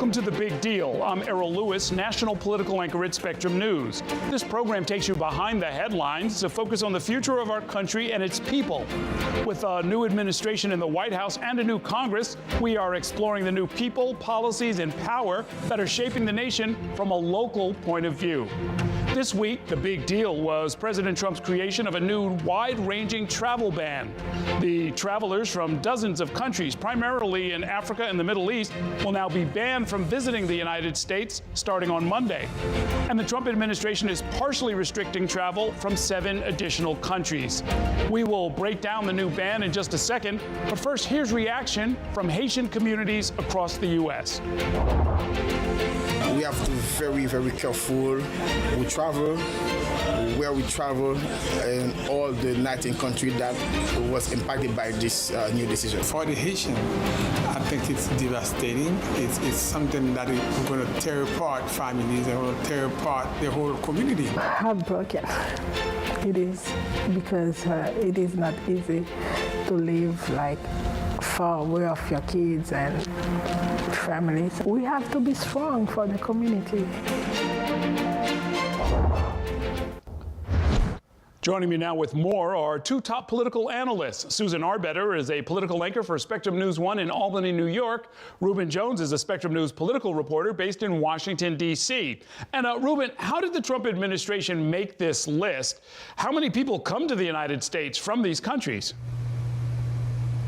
Welcome to The Big Deal. I'm Errol Lewis, national political anchor at Spectrum News. This program takes you behind the headlines to focus on the future of our country and its people. With a new administration in the White House and a new Congress, we are exploring the new people, policies, and power that are shaping the nation from a local point of view. This week, the big deal was President Trump's creation of a new wide-ranging travel ban. The travelers from dozens of countries, primarily in Africa and the Middle East, will now be banned from visiting the United States starting on Monday. And the Trump administration is partially restricting travel from 7 additional countries. We will break down the new ban in just a second, but first, here's reaction from Haitian communities across the U.S. We have to be very, very careful. We travel, where we travel, and all the 19 countries that was impacted by this new decision. For the Haitian, I think it's devastating. It's something that is going to tear apart families and will tear apart the whole community. Heartbroken. It is, because it is not easy to live like far away of your kids and families. We have to be strong for the community. Joining me now with more are 2 top political analysts. Susan Arbetter is a political anchor for Spectrum News 1 in Albany, New York. Reuben Jones is a Spectrum News political reporter based in Washington, D.C. And Reuben, how did the Trump administration make this list? How many people come to the United States from these countries?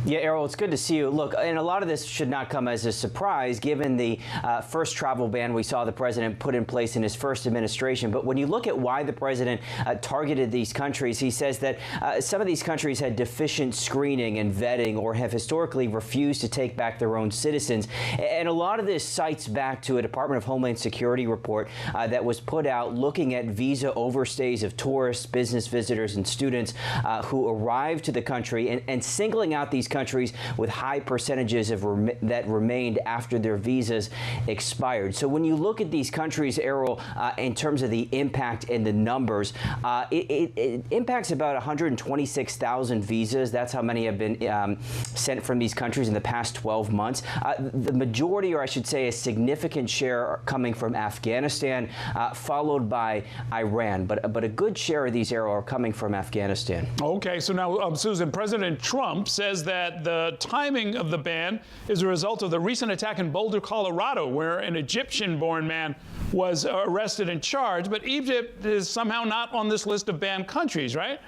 Yeah, Errol, it's good to see you. Look, and a lot of this should not come as a surprise, given the first travel ban we saw the president put in place in his first administration. But when you look at why the president targeted these countries, he says that some of these countries had deficient screening and vetting or have historically refused to take back their own citizens. And a lot of this cites back to a Department of Homeland Security report that was put out looking at visa overstays of tourists, business visitors, and students who arrived to the country and singling out these countries with high percentages that remained after their visas expired. So when you look at these countries, Errol, in terms of the impact and the numbers, it impacts about 126,000 visas. That's how many have been sent from these countries in the past 12 months. The majority, or I should say a significant share, are coming from Afghanistan, followed by Iran. But a good share of these, Errol, are coming from Afghanistan. Okay, so now, Susan, President Trump says that the timing of the ban is a result of the recent attack in Boulder, Colorado, where an Egyptian-born man was arrested and charged. But Egypt is somehow not on this list of banned countries, right?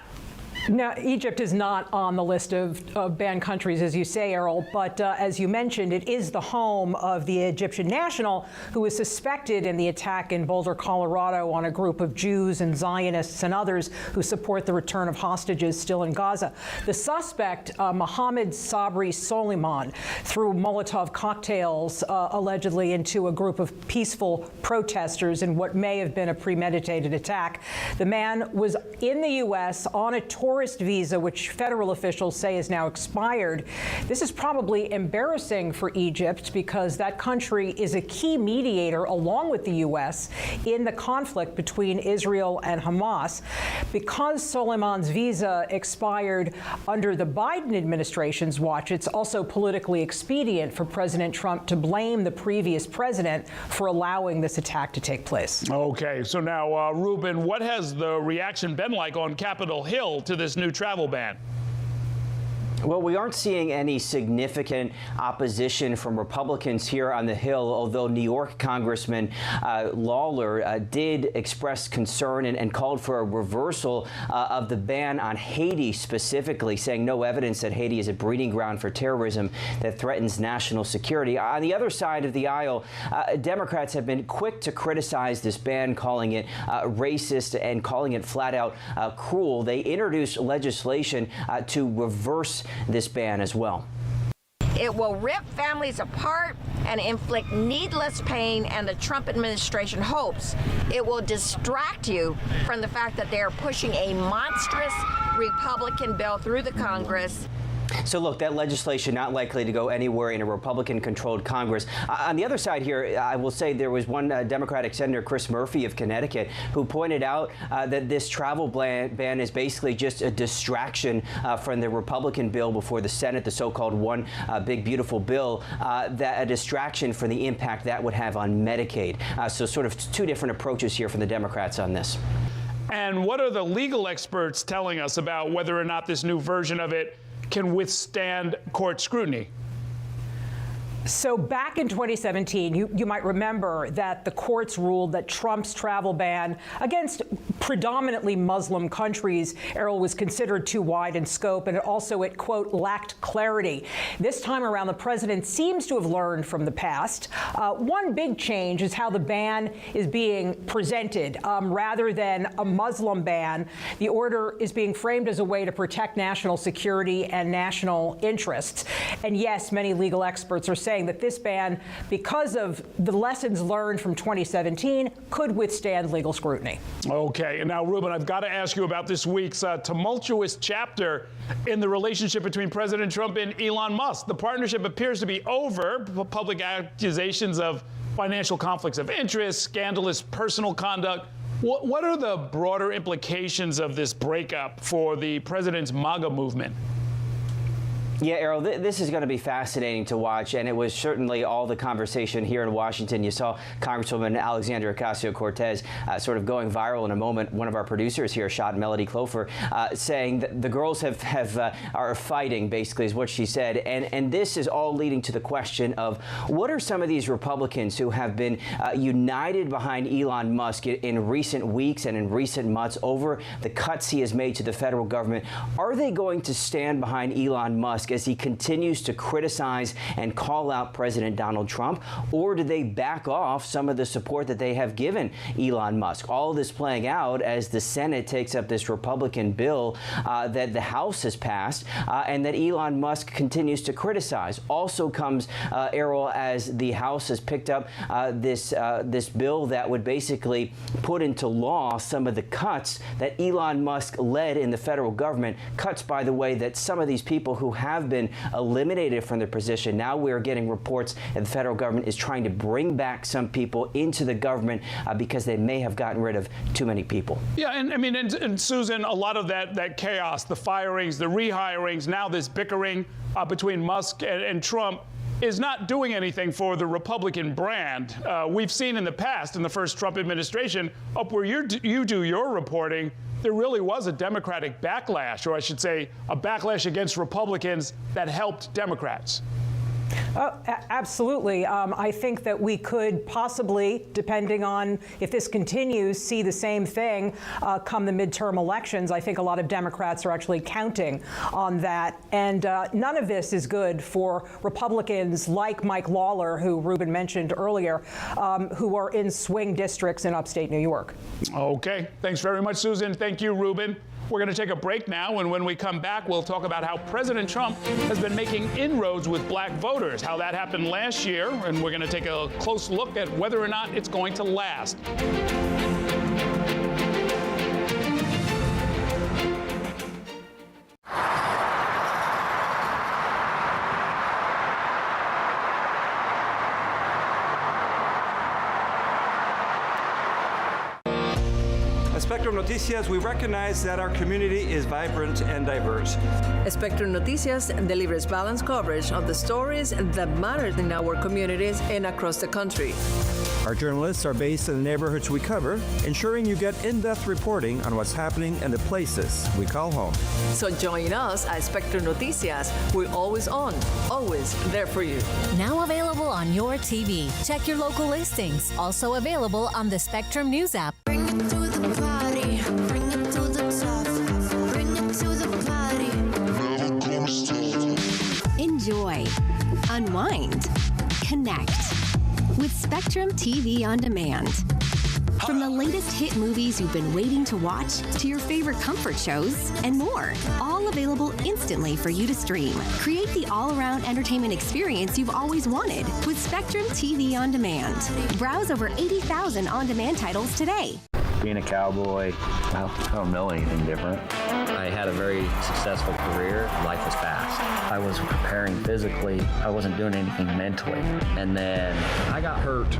Now, Egypt is not on the list of banned countries, as you say, Errol, but as you mentioned, it is the home of the Egyptian national who was suspected in the attack in Boulder, Colorado, on a group of Jews and Zionists and others who support the return of hostages still in Gaza. The suspect, Mohammed Sabri Soleiman, threw Molotov cocktails allegedly into a group of peaceful protesters in what may have been a premeditated attack. The man was in the U.S. on a tourist visa, which federal officials say is now expired. This is probably embarrassing for Egypt because that country is a key mediator, along with the U.S., in the conflict between Israel and Hamas. Because Soleiman's visa expired under the Biden administration's watch, it's also politically expedient for President Trump to blame the previous president for allowing this attack to take place. Okay, so now, Reuben, what has the reaction been like on Capitol Hill to this new travel ban? Well, we aren't seeing any significant opposition from Republicans here on the Hill, although New York Congressman Lawler did express concern and called for a reversal of the ban on Haiti specifically, saying no evidence that Haiti is a breeding ground for terrorism that threatens national security. On the other side of the aisle, Democrats have been quick to criticize this ban, calling it racist and calling it flat out cruel. They introduced legislation to reverse this ban as well. It will rip families apart and inflict needless pain, and the Trump administration hopes it will distract you from the fact that they are pushing a monstrous Republican bill through the Congress. So look, that legislation not likely to go anywhere in a Republican-controlled Congress. On the other side here, I will say there was one Democratic Senator, Chris Murphy of Connecticut, who pointed out that this travel ban is basically just a distraction from the Republican bill before the Senate, the so-called one big beautiful bill, that a distraction for the impact that would have on Medicaid. So sort of two different approaches here from the Democrats on this. And what are the legal experts telling us about whether or not this new version of it can withstand court scrutiny? So back in 2017, you might remember that the courts ruled that Trump's travel ban against predominantly Muslim countries, Errol, was considered too wide in scope, and it, quote, lacked clarity. This time around, the president seems to have learned from the past. One big change is how the ban is being presented. Rather than a Muslim ban, the order is being framed as a way to protect national security and national interests. And yes, many legal experts are saying that this ban, because of the lessons learned from 2017, could withstand legal scrutiny. Okay, and now, Ruben, I've got to ask you about this week's tumultuous chapter in the relationship between President Trump and Elon Musk. The partnership appears to be over. Public accusations of financial conflicts of interest, scandalous personal conduct. What are the broader implications of this breakup for the president's MAGA movement? Yeah, Errol, this is going to be fascinating to watch, and it was certainly all the conversation here in Washington. You saw Congresswoman Alexandria Ocasio-Cortez sort of going viral in a moment. One of our producers here shot Melody Clofer saying that the girls are fighting, basically, is what she said. And this is all leading to the question of what are some of these Republicans who have been united behind Elon Musk in recent weeks and in recent months over the cuts he has made to the federal government? Are they going to stand behind Elon Musk as he continues to criticize and call out President Donald Trump, or do they back off some of the support that they have given Elon Musk? All of this playing out as the Senate takes up this Republican bill that the House has passed and that Elon Musk continues to criticize. Also comes, Errol, as the House has picked up this bill that would basically put into law some of the cuts that Elon Musk led in the federal government. Cuts, by the way, that some of these people who have been eliminated from their position. Now we're getting reports that the federal government is trying to bring back some people into the government because they may have gotten rid of too many people. Yeah, and I mean, and Susan, a lot of that chaos, the firings, the rehirings, now this bickering between Musk and Trump is not doing anything for the Republican brand. We've seen in the past, in the first Trump administration, up where you do your reporting, there really was a Democratic backlash, or I should say a backlash against Republicans that helped Democrats. Absolutely. I think that we could possibly, depending on if this continues, see the same thing come the midterm elections. I think a lot of Democrats are actually counting on that. And none of this is good for Republicans like Mike Lawler, who Ruben mentioned earlier, who are in swing districts in upstate New York. Okay. Thanks very much, Susan. Thank you, Ruben. We're going to take a break now, and when we come back, we'll talk about how President Trump has been making inroads with black voters, how that happened last year, and we're going to take a close look at whether or not it's going to last. Spectrum Noticias, we recognize that our community is vibrant and diverse. Spectrum Noticias delivers balanced coverage of the stories that matter in our communities and across the country. Our journalists are based in the neighborhoods we cover, ensuring you get in-depth reporting on what's happening in the places we call home. So join us at Spectrum Noticias. We're always on, always there for you. Now available on your TV. Check your local listings. Also available on the Spectrum News app. Bring it to the party. Bring it to the top. Bring it to the party. Never gonna stop. Enjoy. Unwind. Connect. With Spectrum TV on Demand. From the latest hit movies you've been waiting to watch to your favorite comfort shows and more, all available instantly for you to stream. Create the all-around entertainment experience you've always wanted with Spectrum TV on Demand. Browse over 80,000 on-demand titles today. Being a cowboy, well, I don't know anything different. I had a very successful career. Life was fast. I was preparing physically. I wasn't doing anything mentally. And then I got hurt.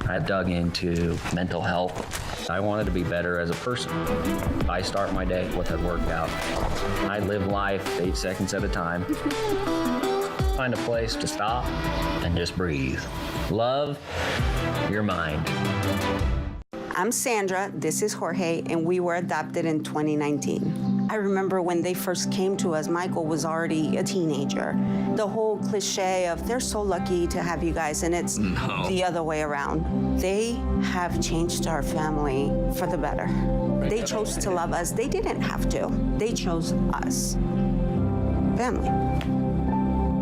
I dug into mental health. I wanted to be better as a person. I start my day with a workout. I live life 8 seconds at a time. Find a place to stop and just breathe. Love your mind. I'm Sandra, this is Jorge, and we were adopted in 2019. I remember when they first came to us, Michael was already a teenager. The whole cliche of they're so lucky to have you guys, and it's the other way around. They have changed our family for the better. They chose to love us. They didn't have to. They chose us. Family.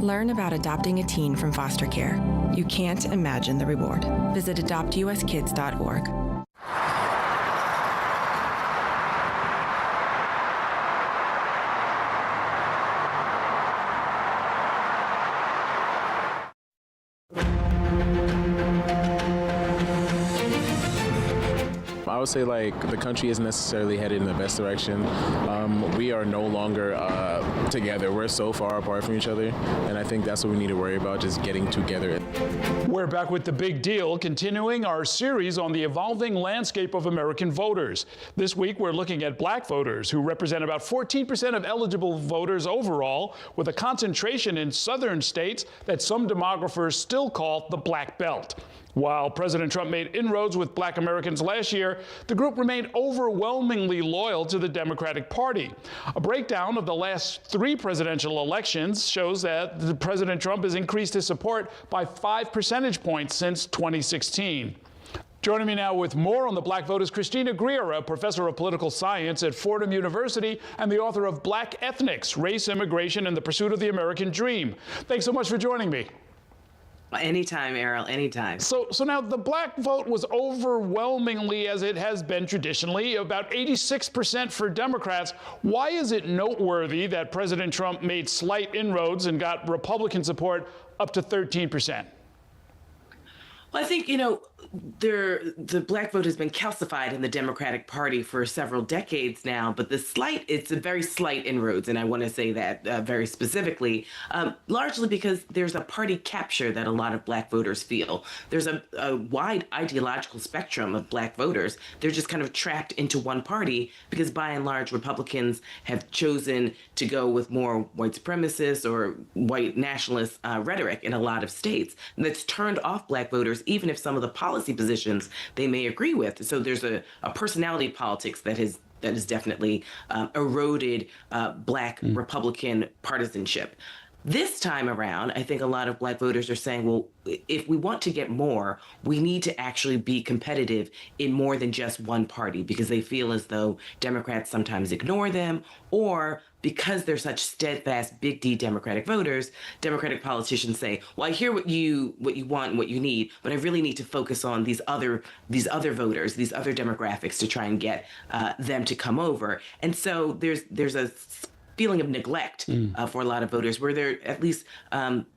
Learn about adopting a teen from foster care. You can't imagine the reward. Visit adoptuskids.org. I would say like the country isn't necessarily headed in the best direction. We are no longer together. We're so far apart from each other, and I think that's what we need to worry about, just getting together. We're back with The Big Deal, continuing our series on the evolving landscape of American voters. This week, we're looking at black voters, who represent about 14% of eligible voters overall, with a concentration in southern states that some demographers still call the Black Belt. While President Trump made inroads with black Americans last year, the group remained overwhelmingly loyal to the Democratic Party. A breakdown of the last 3 presidential elections shows that President Trump has increased his support by 5 percentage points since 2016. Joining me now with more on the black vote is Christina Greer, a professor of political science at Fordham University and the author of Black Ethnics, Race, Immigration, and the Pursuit of the American Dream. Thanks so much for joining me. Anytime, Errol, anytime. So now the black vote was overwhelmingly, as it has been traditionally, about 86% for Democrats. Why is it noteworthy that President Trump made slight inroads and got Republican support up to 13%? Well, I think, the black vote has been calcified in the Democratic Party for several decades now, but it's a very slight inroads, and I want to say that very specifically, largely because there's a party capture that a lot of black voters feel. There's a wide ideological spectrum of black voters. They're just kind of trapped into one party because by and large, Republicans have chosen to go with more white supremacist or white nationalist rhetoric in a lot of states. And that's turned off black voters, even if some of the policy positions they may agree with. So there's a personality politics that has definitely eroded black Republican partisanship. This time around, I think a lot of black voters are saying, well, if we want to get more, we need to actually be competitive in more than just one party, because they feel as though Democrats sometimes ignore them, or because they're such steadfast, big D Democratic voters, Democratic politicians say, well, I hear what you want and what you need, but I really need to focus on these other voters, these other demographics to try and get them to come over. And so there's a feeling of neglect for a lot of voters, where they're at least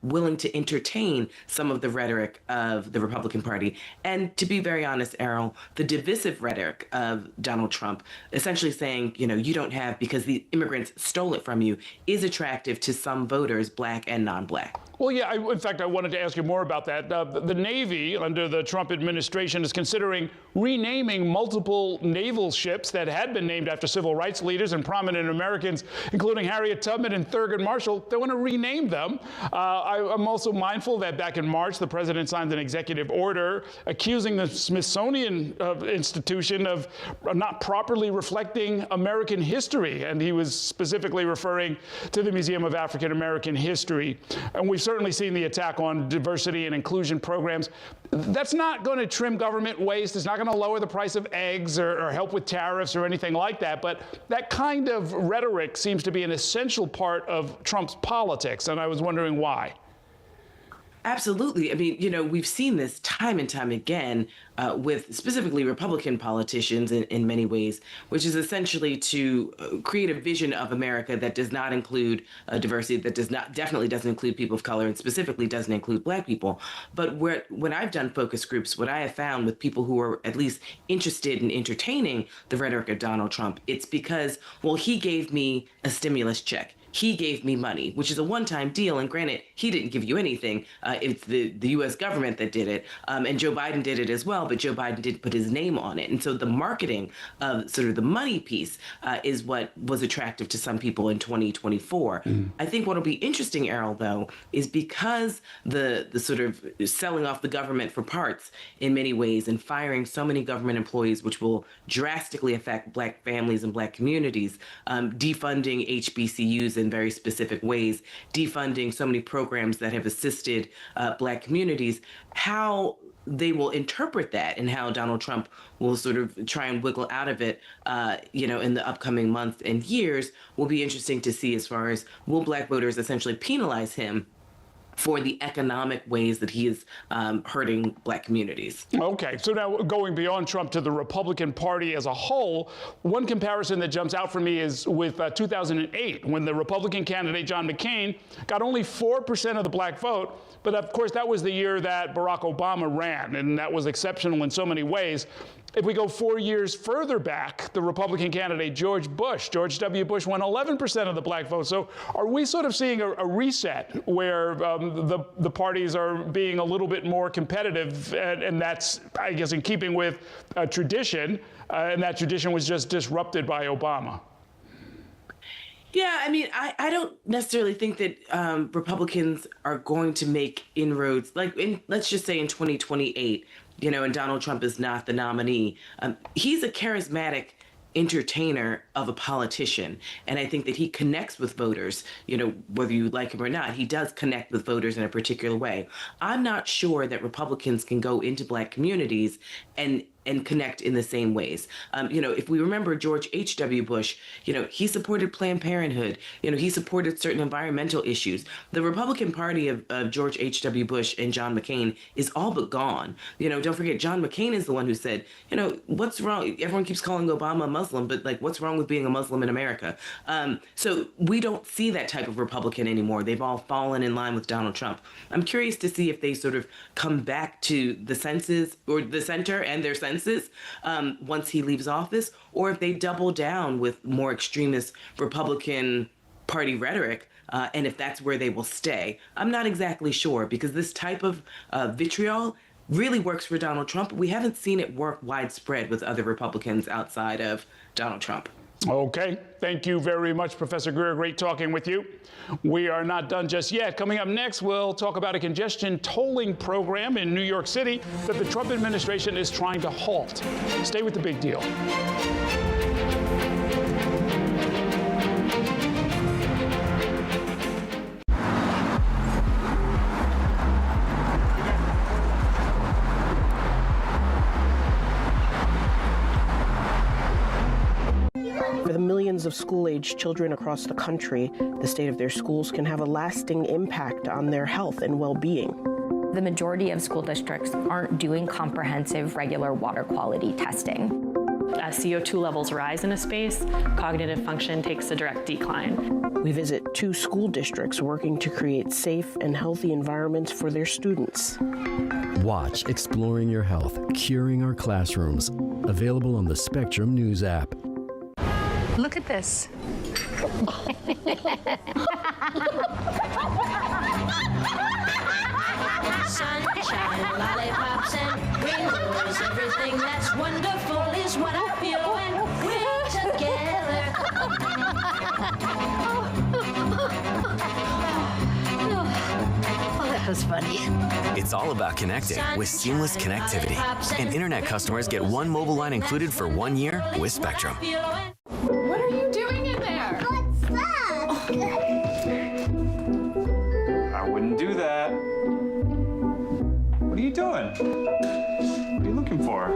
willing to entertain some of the rhetoric of the Republican Party. And to be very honest, Errol, the divisive rhetoric of Donald Trump, essentially saying, you don't have because the immigrants stole it from you, is attractive to some voters, black and non-black. Well, yeah, in fact, I wanted to ask you more about that. The Navy, under the Trump administration, is considering renaming multiple naval ships that had been named after civil rights leaders and prominent Americans, including Harriet Tubman and Thurgood Marshall. They want to rename them. I'm also mindful that back in March, the president signed an executive order accusing the Smithsonian Institution of not properly reflecting American history. And he was specifically referring to the Museum of African American History. And we've certainly seen the attack on diversity and inclusion programs. That's not going to trim government waste. It's not going to lower the price of eggs or help with tariffs or anything like that. But that kind of rhetoric seems to be an essential part of Trump's politics. And I was wondering why. Absolutely. I mean, we've seen this time and time again with specifically Republican politicians in many ways, which is essentially to create a vision of America that does not include diversity, that definitely doesn't include people of color, and specifically doesn't include Black people. But when I've done focus groups, what I have found with people who are at least interested in entertaining the rhetoric of Donald Trump, it's because, well, he gave me a stimulus check. He gave me money, which is a one-time deal. And granted, he didn't give you anything. It's the U.S. government that did it. And Joe Biden did it as well, but Joe Biden didn't put his name on it. And so the marketing of sort of the money piece is what was attractive to some people in 2024. I think what will be interesting, Errol, though, is because the sort of selling off the government for parts in many ways and firing so many government employees, which will drastically affect Black families and Black communities, defunding HBCUs in very specific ways, defunding so many programs that have assisted Black communities, how they will interpret that and how Donald Trump will sort of try and wiggle out of it, in the upcoming months and years will be interesting to see as far as will Black voters essentially penalize him for the economic ways that he is hurting Black communities. Okay, so now going beyond Trump to the Republican Party as a whole, one comparison that jumps out for me is with 2008, when the Republican candidate John McCain got only 4% of the Black vote, but of course that was the year that Barack Obama ran, and that was exceptional in so many ways. If we go 4 years further back, the Republican candidate George W. Bush won 11% of the Black vote. So are we sort of seeing a reset where the parties are being a little bit more competitive, and that's, I guess, in keeping with a tradition, and that tradition was just disrupted by Obama? Yeah, I mean, I don't necessarily think that Republicans are going to make inroads, let's just say in 2028, and Donald Trump is not the nominee. He's a charismatic entertainer of a politician. And I think that he connects with voters, whether you like him or not, he does connect with voters in a particular way. I'm not sure that Republicans can go into Black communities and connect in the same ways. If we remember George H.W. Bush, he supported Planned Parenthood. He supported certain environmental issues. The Republican Party of George H.W. Bush and John McCain is all but gone. Don't forget, John McCain is the one who said, what's wrong? Everyone keeps calling Obama a Muslim, but what's wrong with being a Muslim in America? So we don't see that type of Republican anymore. They've all fallen in line with Donald Trump. I'm curious to see if they sort of come back to the senses or the center and their senses once he leaves office, or if they double down with more extremist Republican Party rhetoric, and if that's where they will stay. I'm not exactly sure, because this type of vitriol really works for Donald Trump. We haven't seen it work widespread with other Republicans outside of Donald Trump. Okay. Thank you very much, Professor Greer. Great talking with you. We are not done just yet. Coming up next, we'll talk about a congestion tolling program in New York City that the Trump administration is trying to halt. Stay with The Big Deal. For the millions of school-aged children across the country, the state of their schools can have a lasting impact on their health and well-being. The majority of school districts aren't doing comprehensive, regular water quality testing. As CO2 levels rise in a space, cognitive function takes a direct decline. We visit 2 school districts working to create safe and healthy environments for their students. Watch Exploring Your Health, Curing Our Classrooms. Available on the Spectrum News app. Look at this. Sunshine, lollipops, and rainbows. Everything that's wonderful is what I feel when we're together. Oh, that was funny. It's all about connecting with seamless connectivity. And internet customers get one mobile line included for 1 year with Spectrum. What are you doing in there? What's that? I wouldn't do that. What are you doing? What are you looking for?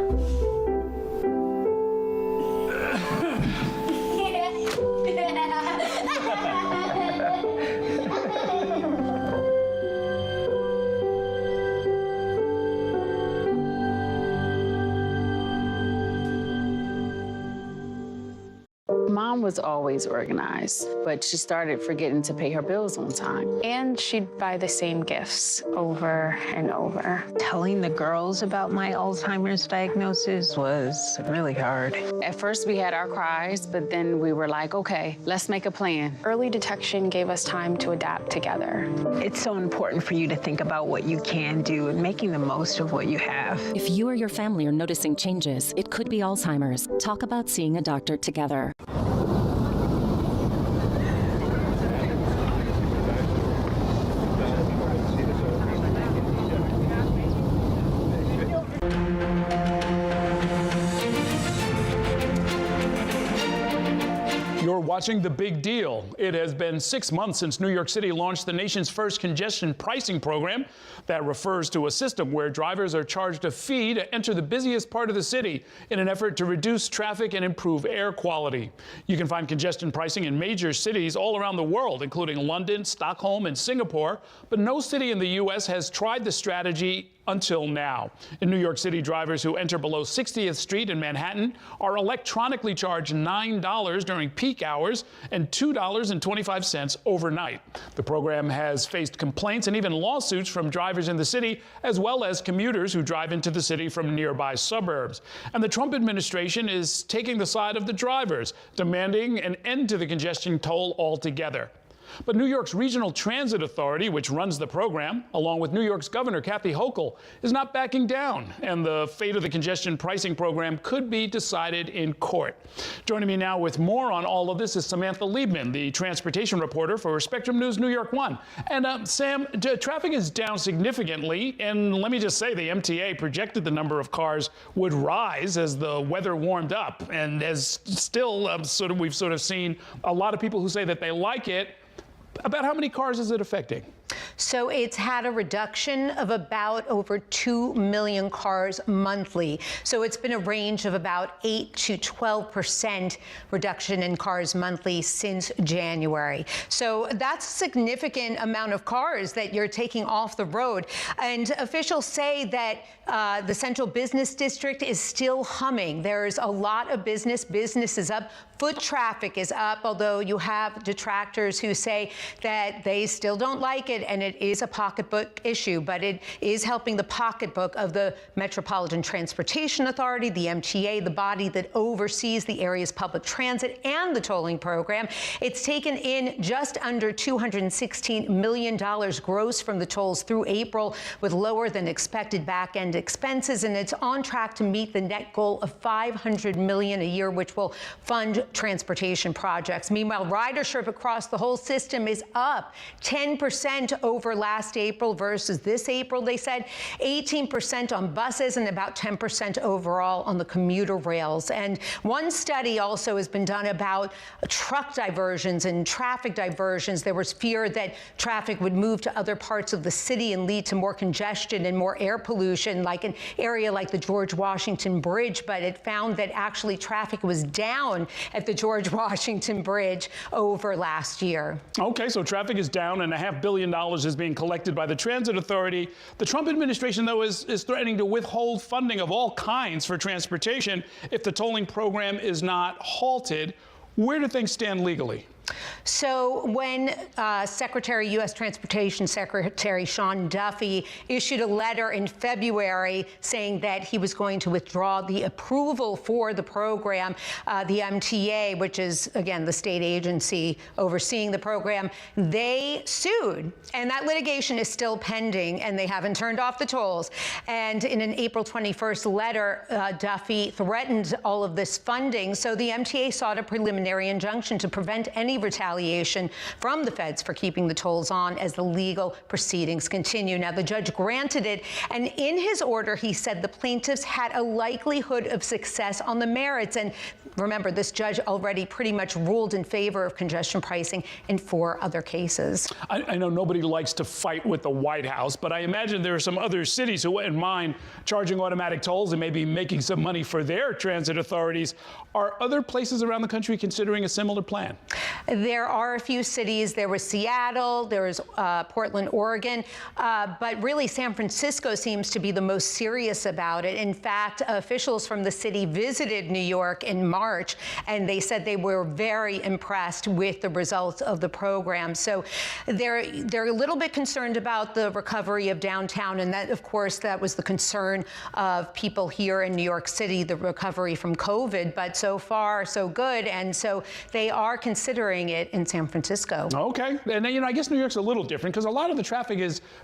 Mom was always organized, but she started forgetting to pay her bills on time. And she'd buy the same gifts over and over. Telling the girls about my Alzheimer's diagnosis was really hard. At first we had our cries, but then we were like, okay, let's make a plan. Early detection gave us time to adapt together. It's so important for you to think about what you can do and making the most of what you have. If you or your family are noticing changes, it could be Alzheimer's. Talk about seeing a doctor together. You're watching The Big Deal. It has been 6 months since New York City launched the nation's first congestion pricing program. That refers to a system where drivers are charged a fee to enter the busiest part of the city in an effort to reduce traffic and improve air quality. You can find congestion pricing in major cities all around the world, including London, Stockholm, and Singapore, but no city in the U.S. has tried the strategy until now. In New York City, drivers who enter below 60th Street in Manhattan are electronically charged $9 during peak hours and $2.25 overnight. The program has faced complaints and even lawsuits from drivers in the city, as well as commuters who drive into the city from nearby suburbs. And the Trump administration is taking the side of the drivers, demanding an end to the congestion toll altogether. But New York's Regional Transit Authority, which runs the program, along with New York's Governor Kathy Hochul, is not backing down, and the fate of the congestion pricing program could be decided in court. Joining me now with more on all of this is Samantha Liebman, the transportation reporter for Spectrum News New York 1. And Sam, traffic is down significantly, and let me just say the MTA projected the number of cars would rise as the weather warmed up, and as still we've seen a lot of people who say that they like it. About how many cars is it affecting? So it's had a reduction of about over 2 million cars monthly. So it's been a range of about 8 to 12% reduction in cars monthly since January. So that's a significant amount of cars that you're taking off the road. And officials say that the central business district is still humming. There's a lot of business. Business is up. Foot traffic is up, although you have detractors who say that they still don't like it and it is a pocketbook issue, but it is helping the pocketbook of the Metropolitan Transportation Authority, the MTA, the body that oversees the area's public transit and the tolling program. It's taken in just under $216 million gross from the tolls through April, with lower than expected back-end expenses, and it's on track to meet the net goal of $500 million a year, which will fund transportation projects. Meanwhile, ridership across the whole system is up 10% over last April versus this April, they said, 18% on buses and about 10% overall on the commuter rails. And one study also has been done about truck diversions and traffic diversions. There was fear that traffic would move to other parts of the city and lead to more congestion and more air pollution, like an area like the George Washington Bridge, but it found that actually traffic was down at the George Washington Bridge over last year. Okay, so traffic is down and $500 million is being collected by the Transit Authority. The Trump administration, though, is threatening to withhold funding of all kinds for transportation if the tolling program is not halted. Where do things stand legally? So when U.S. Transportation Secretary Sean Duffy issued a letter in February saying that he was going to withdraw the approval for the program, the MTA, which is, again, the state agency overseeing the program, they sued. And that litigation is still pending, and they haven't turned off the tolls. And in an April 21st letter, Duffy threatened all of this funding. So the MTA sought a preliminary injunction to prevent any retaliation from the feds for keeping the tolls on as the legal proceedings continue. Now, the judge granted it, and in his order, he said the plaintiffs had a likelihood of success on the merits. And remember, this judge already pretty much ruled in favor of congestion pricing in 4 other cases. I know nobody likes to fight with the White House, but I imagine there are some other cities who wouldn't mind charging automatic tolls and maybe making some money for their transit authorities. Are other places around the country considering a similar plan? There are a few cities. There was Seattle, there was Portland, Oregon, but really San Francisco seems to be the most serious about it. In fact, officials from the city visited New York in March, and they said they were very impressed with the results of the program. So they're a little bit concerned about the recovery of downtown, and that, of course, that was the concern of people here in New York City, the recovery from COVID, but so far, so good, and so they are considering it in San Francisco. Okay, and then, I guess New York's a little different because a lot of the traffic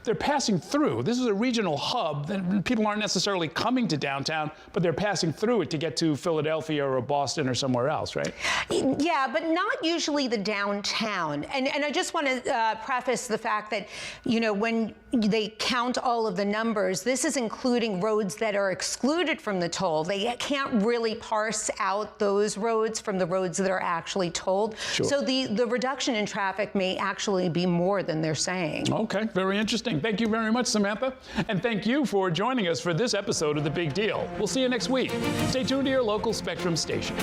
they're passing through. This is a regional hub, and people aren't necessarily coming to downtown, but they're passing through it to get to Philadelphia or Boston or somewhere else, right? Yeah, but not usually the downtown. And I just want to preface the fact that, when they count all of the numbers, this is including roads that are excluded from the toll. They can't really parse out those roads from the roads that are actually tolled. Sure. So the reduction in traffic may actually be more than they're saying. Okay, very interesting. Thank you very much, Samantha. And thank you for joining us for this episode of The Big Deal. We'll see you next week. Stay tuned to your local Spectrum station.